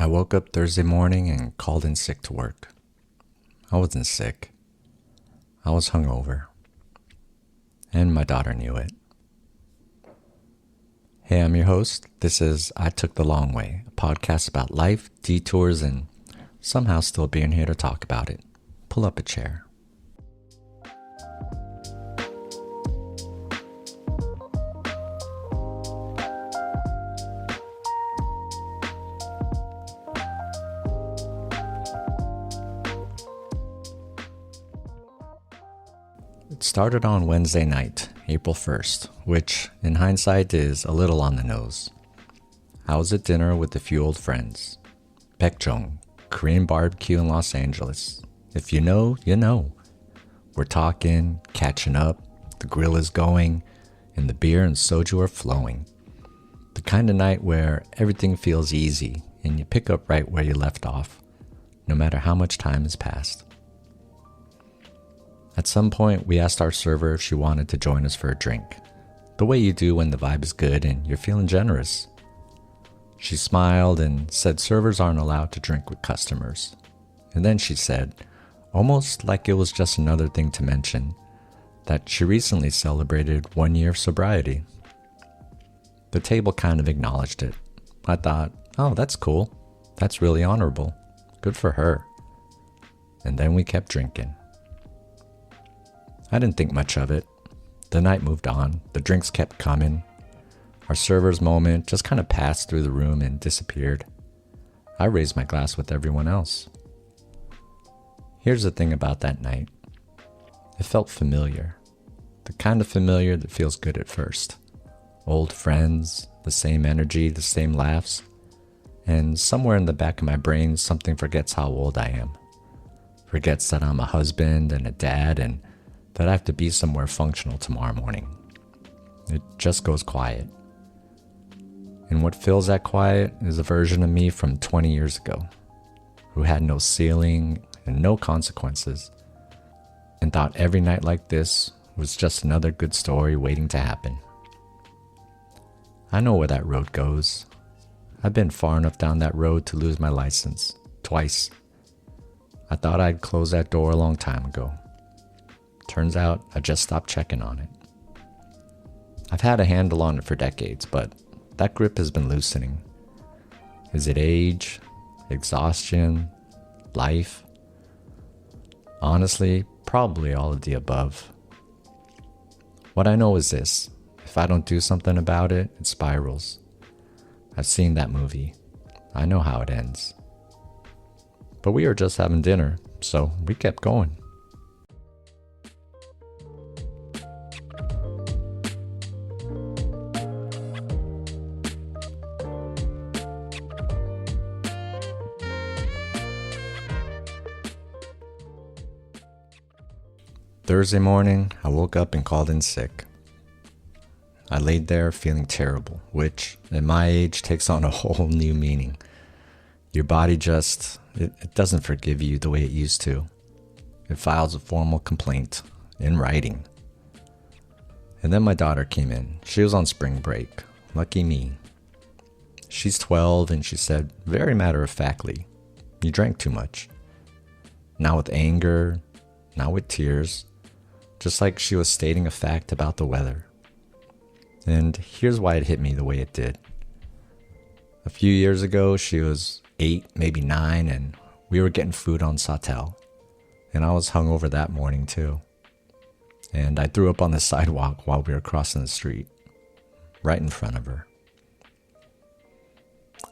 I woke up Thursday morning and called in sick to work. I wasn't sick. I was hungover. And my daughter knew it. Hey, I'm your host. This is I Took the Long Way, a podcast about life, detours, and somehow still being here to talk about it. Pull up a chair. It started on Wednesday night, April 1st, which, in hindsight, is a little on the nose. I was at dinner with a few old friends. Baekjeong, Korean BBQ in Los Angeles. If you know, you know. We're talking, catching up, the grill is going, and the beer and soju are flowing. The kind of night where everything feels easy and you pick up right where you left off, no matter how much time has passed. At some point, we asked our server if she wanted to join us for a drink, the way you do when the vibe is good and you're feeling generous. She smiled and said servers aren't allowed to drink with customers. And then she said, almost like it was just another thing to mention, that she recently celebrated 1 year of sobriety. The table kind of acknowledged it. I thought, oh, that's cool. That's really honorable. Good for her. And then we kept drinking. I didn't think much of it. The night moved on. The drinks kept coming. Our server's moment just kind of passed through the room and disappeared. I raised my glass with everyone else. Here's the thing about that night. It felt familiar. The kind of familiar that feels good at first. Old friends, the same energy, the same laughs. And somewhere in the back of my brain, something forgets how old I am. Forgets that I'm a husband and a dad and that I have to be somewhere functional tomorrow morning. It just goes quiet. And what fills that quiet is a version of me from 20 years ago, who had no ceiling and no consequences, and thought every night like this was just another good story waiting to happen. I know where that road goes. I've been far enough down that road to lose my license, twice. I thought I'd close that door a long time ago. Turns out I just stopped checking on it. I've had a handle on it for decades, but that grip has been loosening. Is it age, exhaustion, life? Honestly, probably all of the above. What I know is this: if I don't do something about it, it spirals. I've seen that movie. I know how it ends. But we were just having dinner, so we kept going. Thursday morning, I woke up and called in sick. I laid there feeling terrible, which, at my age, takes on a whole new meaning. Your body just, it doesn't forgive you the way it used to. It files a formal complaint, in writing. And then my daughter came in. She was on spring break. Lucky me. She's 12 and she said, very matter-of-factly, you drank too much. Now with anger, now with tears. Just like she was stating a fact about the weather. And here's why it hit me the way it did. A few years ago, she was 8, maybe 9, and we were getting food on Sautel. And I was hungover that morning too. And I threw up on the sidewalk while we were crossing the street, right in front of her.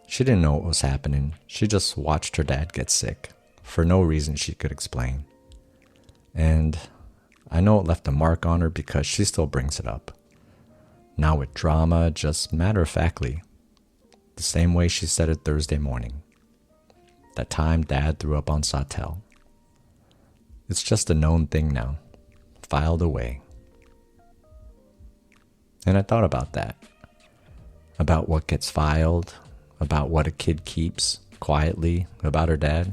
She didn't know what was happening. She just watched her dad get sick, for no reason she could explain. And I know it left a mark on her because she still brings it up. Now with drama, just matter-of-factly. The same way she said it Thursday morning. That time Dad threw up on Sautel. It's just a known thing now. Filed away. And I thought about that. About what gets filed. About what a kid keeps quietly about her dad.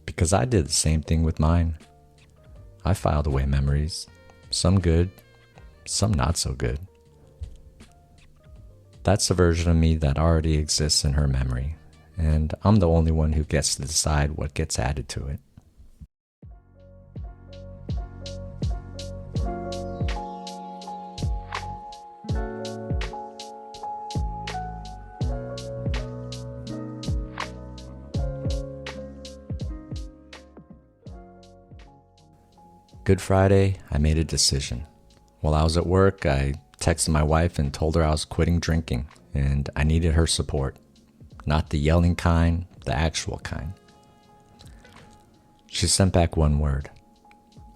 Because I did the same thing with mine. I filed away memories, some good, some not so good. That's the version of me that already exists in her memory, and I'm the only one who gets to decide what gets added to it. Good Friday, I made a decision. While I was at work, I texted my wife and told her I was quitting drinking and I needed her support. Not the yelling kind, the actual kind. She sent back one word,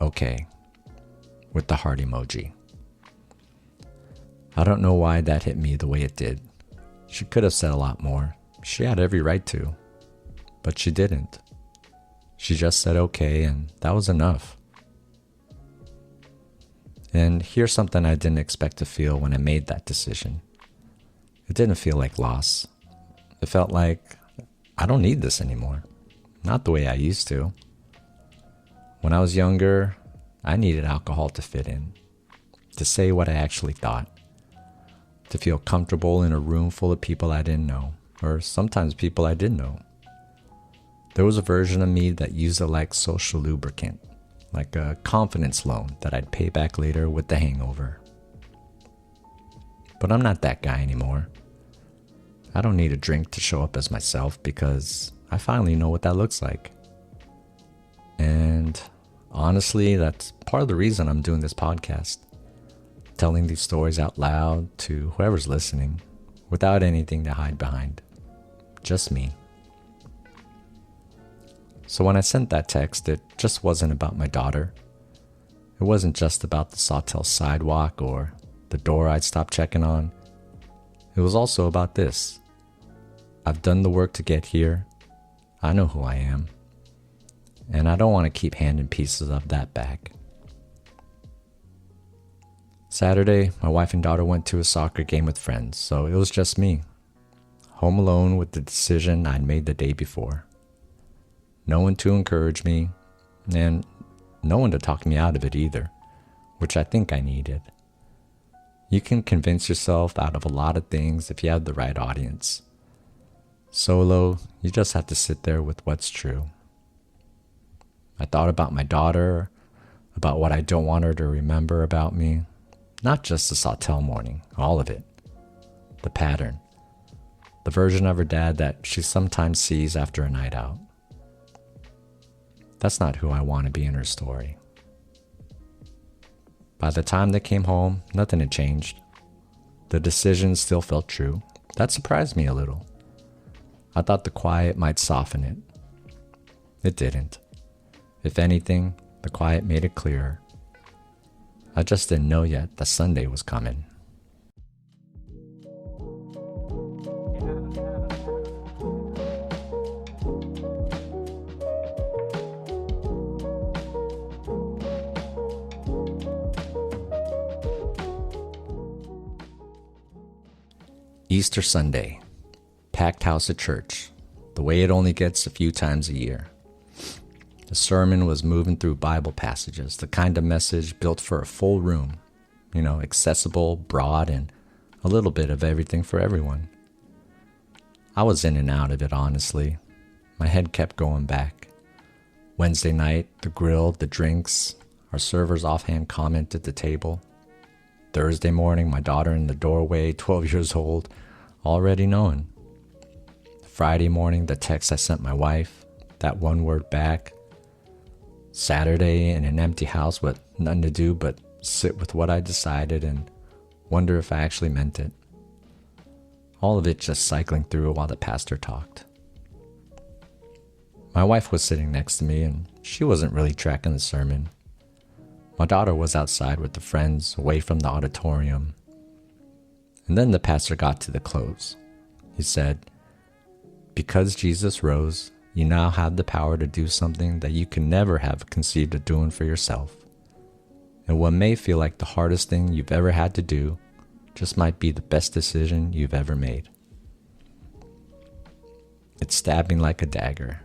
okay, with the heart emoji. I don't know why that hit me the way it did. She could have said a lot more. She had every right to, but she didn't. She just said okay, and that was enough. And here's something I didn't expect to feel when I made that decision. It didn't feel like loss. It felt like I don't need this anymore. Not the way I used to. When I was younger, I needed alcohol to fit in, to say what I actually thought, to feel comfortable in a room full of people I didn't know, or sometimes people I did know. There was a version of me that used it like social lubricant, like a confidence loan that I'd pay back later with the hangover. But I'm not that guy anymore. I don't need a drink to show up as myself because I finally know what that looks like. And honestly, that's part of the reason I'm doing this podcast. Telling these stories out loud to whoever's listening without anything to hide behind. Just me. So when I sent that text, it just wasn't about my daughter. It wasn't just about the Sawtell sidewalk or the door I'd stopped checking on. It was also about this. I've done the work to get here. I know who I am. And I don't want to keep handing pieces of that back. Saturday, my wife and daughter went to a soccer game with friends, so it was just me. Home alone with the decision I'd made the day before. No one to encourage me, and no one to talk me out of it either, which I think I needed. You can convince yourself out of a lot of things if you have the right audience. Solo, you just have to sit there with what's true. I thought about my daughter, about what I don't want her to remember about me. Not just the Sawtell morning, all of it. The pattern. The version of her dad that she sometimes sees after a night out. That's not who I want to be in her story. By the time they came home, nothing had changed. The decision still felt true. That surprised me a little. I thought the quiet might soften it. It didn't. If anything, the quiet made it clearer. I just didn't know yet that Sunday was coming. Easter Sunday, packed house at church, the way it only gets a few times a year. The sermon was moving through Bible passages, the kind of message built for a full room, accessible, broad, and a little bit of everything for everyone. I was in and out of it, honestly. My head kept going back. Wednesday night, the grill, the drinks, our server's offhand comment at the table. Thursday morning, my daughter in the doorway, 12 years old, already knowing. Friday morning, the text I sent my wife, that one word back. Saturday, in an empty house with nothing to do but sit with what I decided and wonder if I actually meant it. All of it just cycling through while the pastor talked. My wife was sitting next to me and she wasn't really tracking the sermon. My daughter was outside with the friends, away from the auditorium. And then the pastor got to the close. He said, "Because Jesus rose, you now have the power to do something that you can never have conceived of doing for yourself. And what may feel like the hardest thing you've ever had to do just might be the best decision you've ever made." It stabbed me like a dagger.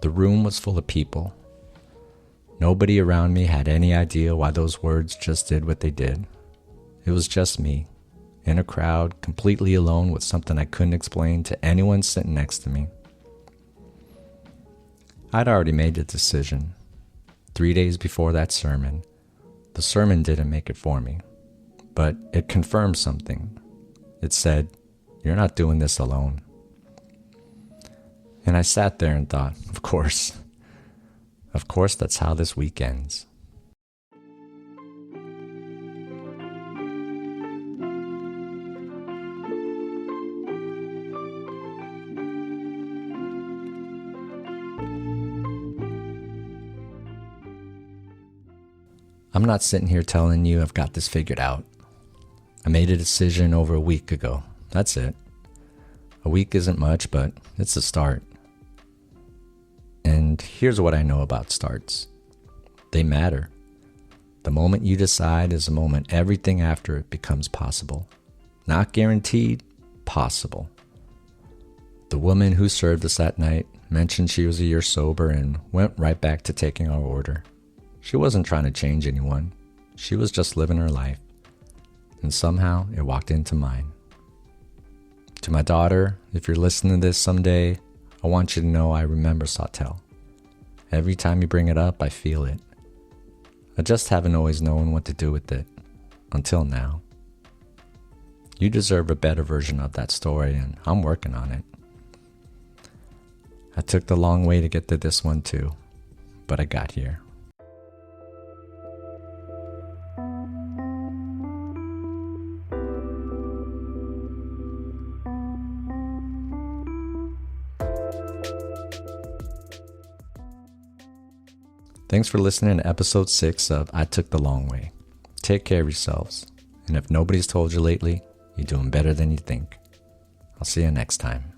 The room was full of people. Nobody around me had any idea why those words just did what they did. It was just me, in a crowd, completely alone with something I couldn't explain to anyone sitting next to me. I'd already made the decision. 3 days before that sermon. The sermon didn't make it for me, but it confirmed something. It said, "You're not doing this alone." And I sat there and thought, of course that's how this week ends. I'm not sitting here telling you I've got this figured out. I made a decision over a week ago. That's it. A week isn't much, but it's a start. And here's what I know about starts. They matter. The moment you decide is the moment everything after it becomes possible. Not guaranteed, possible. The woman who served us that night mentioned she was a year sober and went right back to taking our order. She wasn't trying to change anyone. She was just living her life. And somehow it walked into mine. To my daughter, if you're listening to this someday, I want you to know I remember Sawtell. Every time you bring it up, I feel it. I just haven't always known what to do with it. Until now. You deserve a better version of that story, and I'm working on it. I took the long way to get to this one too, but I got here. Thanks for listening to episode 6 of I Took the Long Way. Take care of yourselves. And if nobody's told you lately, you're doing better than you think. I'll see you next time.